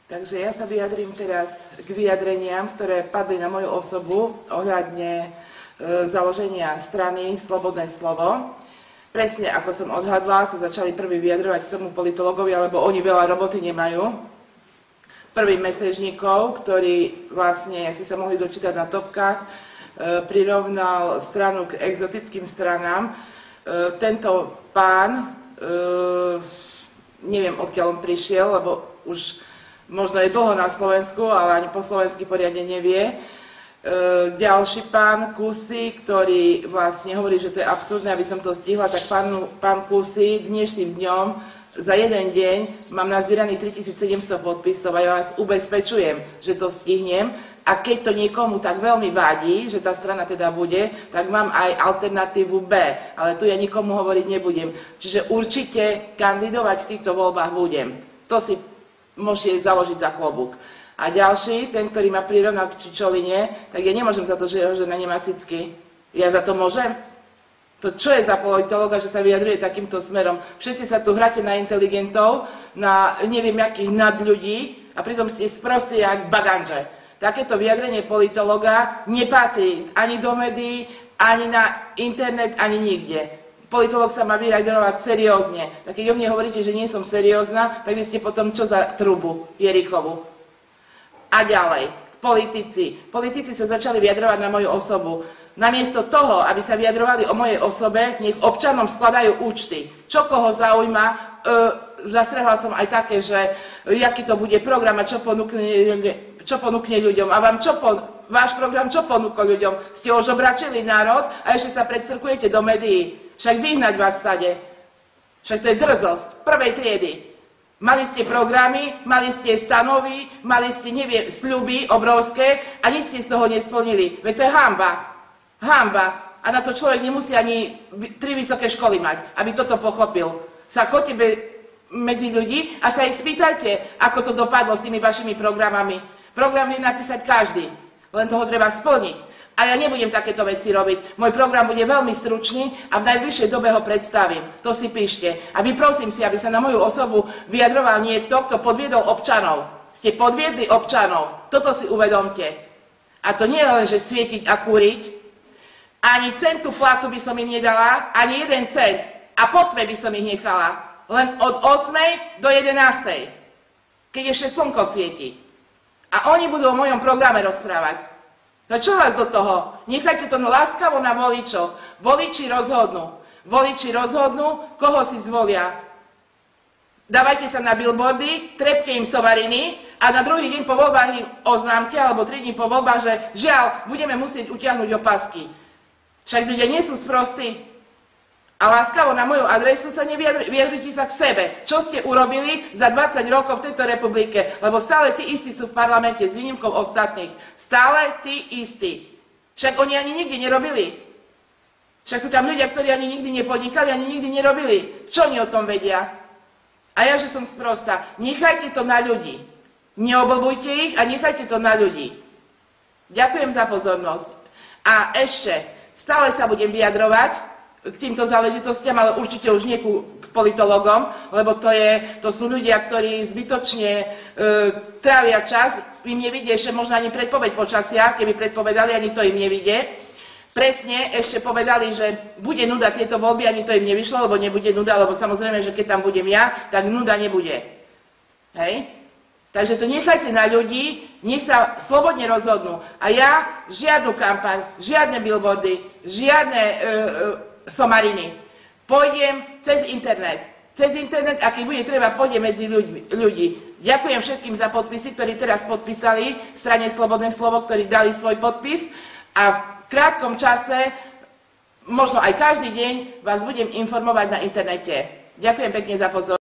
Takže ja sa vyjadrím teraz k vyjadreniam, ktoré padli na moju osobu ohľadne založenia strany Slobodné slovo. Presne ako som odhadla, sa začali prví vyjadrovať k tomu politológovi, alebo oni veľa roboty nemajú. Prvý mesežníkov, ktorý vlastne, ak si sa mohli dočítať na topkách, prirovnal stranu k exotickým stranám. Tento pán, neviem odkiaľ on prišiel, lebo už možno je dlho na Slovensku, ale ani po slovensky poriadne nevie. Ďalší pán Kusy, ktorý vlastne hovorí, že to je absurdné, aby som to stihla, tak pán Kusy dnešným dňom za jeden deň mám nazbieraných 3700 podpisov a ja vás ubezpečujem, že to stihnem. A keď to niekomu tak veľmi vadí, že tá strana teda bude, tak mám aj alternatívu B, ale tu ja nikomu hovoriť nebudem. Čiže určite kandidovať v týchto voľbách budem. To si môžete založiť za klobúk. A ďalší, ten, ktorý ma prirovnal k Čičoline, tak ja nemôžem za to, že jeho žena nemá cicky. Ja za to môžem? To čo je za politológa, že sa vyjadruje takýmto smerom? Všetci sa tu hráte na inteligentov, na neviem jakých nadľudí a pritom ste sprostí jak baganže. Takéto vyjadrenie politológa nepatrí ani do médií, ani na internet, ani nikde. Politológ sa má vyjadrovať seriózne. Tak keď o mne hovoríte, že nie som seriózna, tak vy ste potom čo za trubu Jerichovu? A ďalej, politici. Politici sa začali vyjadrovať na moju osobu. Namiesto toho, aby sa vyjadrovali o mojej osobe, nech občanom skladajú účty. Čo koho zaujíma, zastrehla som aj také, že aký to bude program a čo ponúkne ľuďom. A vám váš program čo ponúkol ľuďom? Ste ožobračili národ a ešte sa predstrkujete do médií. Však vyhnať vás stade. Však to je drzosť prvej triedy. Mali ste programy, mali ste stanovy, mali ste, neviem, sľuby obrovské a nič ste z toho nesplnili. Veď to je hanba. Hanba. A na to človek nemusí ani 3 vysoké školy mať, aby toto pochopil. Sa choďte medzi ľudí a sa ich spýtajte, ako to dopadlo s tými vašimi programami. Program vie napísať každý, len toho treba splniť. A ja nebudem takéto veci robiť. Môj program bude veľmi stručný a v najbližšej dobe ho predstavím. To si píšte. A vyprosím si, aby sa na moju osobu vyjadroval niekto, kto podviedol občanov. Ste podviedli občanov. Toto si uvedomte. A to nie je len, že svietiť a kúriť. Ani centu platu by som im nedala, ani 1 cent. A po tme by som ich nechala. Len od 8. do 11. Keď ešte slnko svieti. A oni budú o mojom programe rozprávať. No čo vás do toho? Nechajte to láskavo na voličoch. Voliči rozhodnú. Voliči rozhodnú, koho si zvolia. Dávajte sa na billboardy, trepte im sovariny a na druhý deň po voľbách im oznámte, alebo 3 dní po voľbách, že žiaľ, budeme musieť utiahnuť opasky. Však ľudia nie sú sprostí. A láskavo na moju adresu sa nevyjadrite sa k sebe. Čo ste urobili za 20 rokov v tejto republike? Lebo stále tí istí sú v parlamente, s výnimkou ostatných. Stále tí istí. Však oni ani nikdy nerobili. Však sú tam ľudia, ktorí ani nikdy nepodnikali, ani nikdy nerobili. Čo oni o tom vedia? A ja, že som sprostá. Nechajte to na ľudí. Neoblbujte ich a nechajte to na ľudí. Ďakujem za pozornosť. A ešte, stále sa budem vyjadrovať k týmto záležitostiam, ale určite už nie k politologom, lebo to sú ľudia, ktorí zbytočne trávia čas. Im nevidie ešte možno ani predpoveď počasia, keby predpovedali, ani to im nevidie. Presne ešte povedali, že bude nuda tieto voľby, ani to im nevyšlo, lebo nebude nuda, lebo samozrejme, že keď tam budem ja, tak nuda nebude. Hej? Takže to nechajte na ľudí, nech sa slobodne rozhodnú. A ja žiadnu kampaň, žiadne billboardy, žiadne somariny. Pôjdem cez internet. Cez internet, a keď bude treba, pôjdem medzi ľudí. Ďakujem všetkým za podpisy, ktorí teraz podpísali v strane Slobodné slovo, ktorí dali svoj podpis. A v krátkom čase, možno aj každý deň, vás budem informovať na internete. Ďakujem pekne za pozornosť.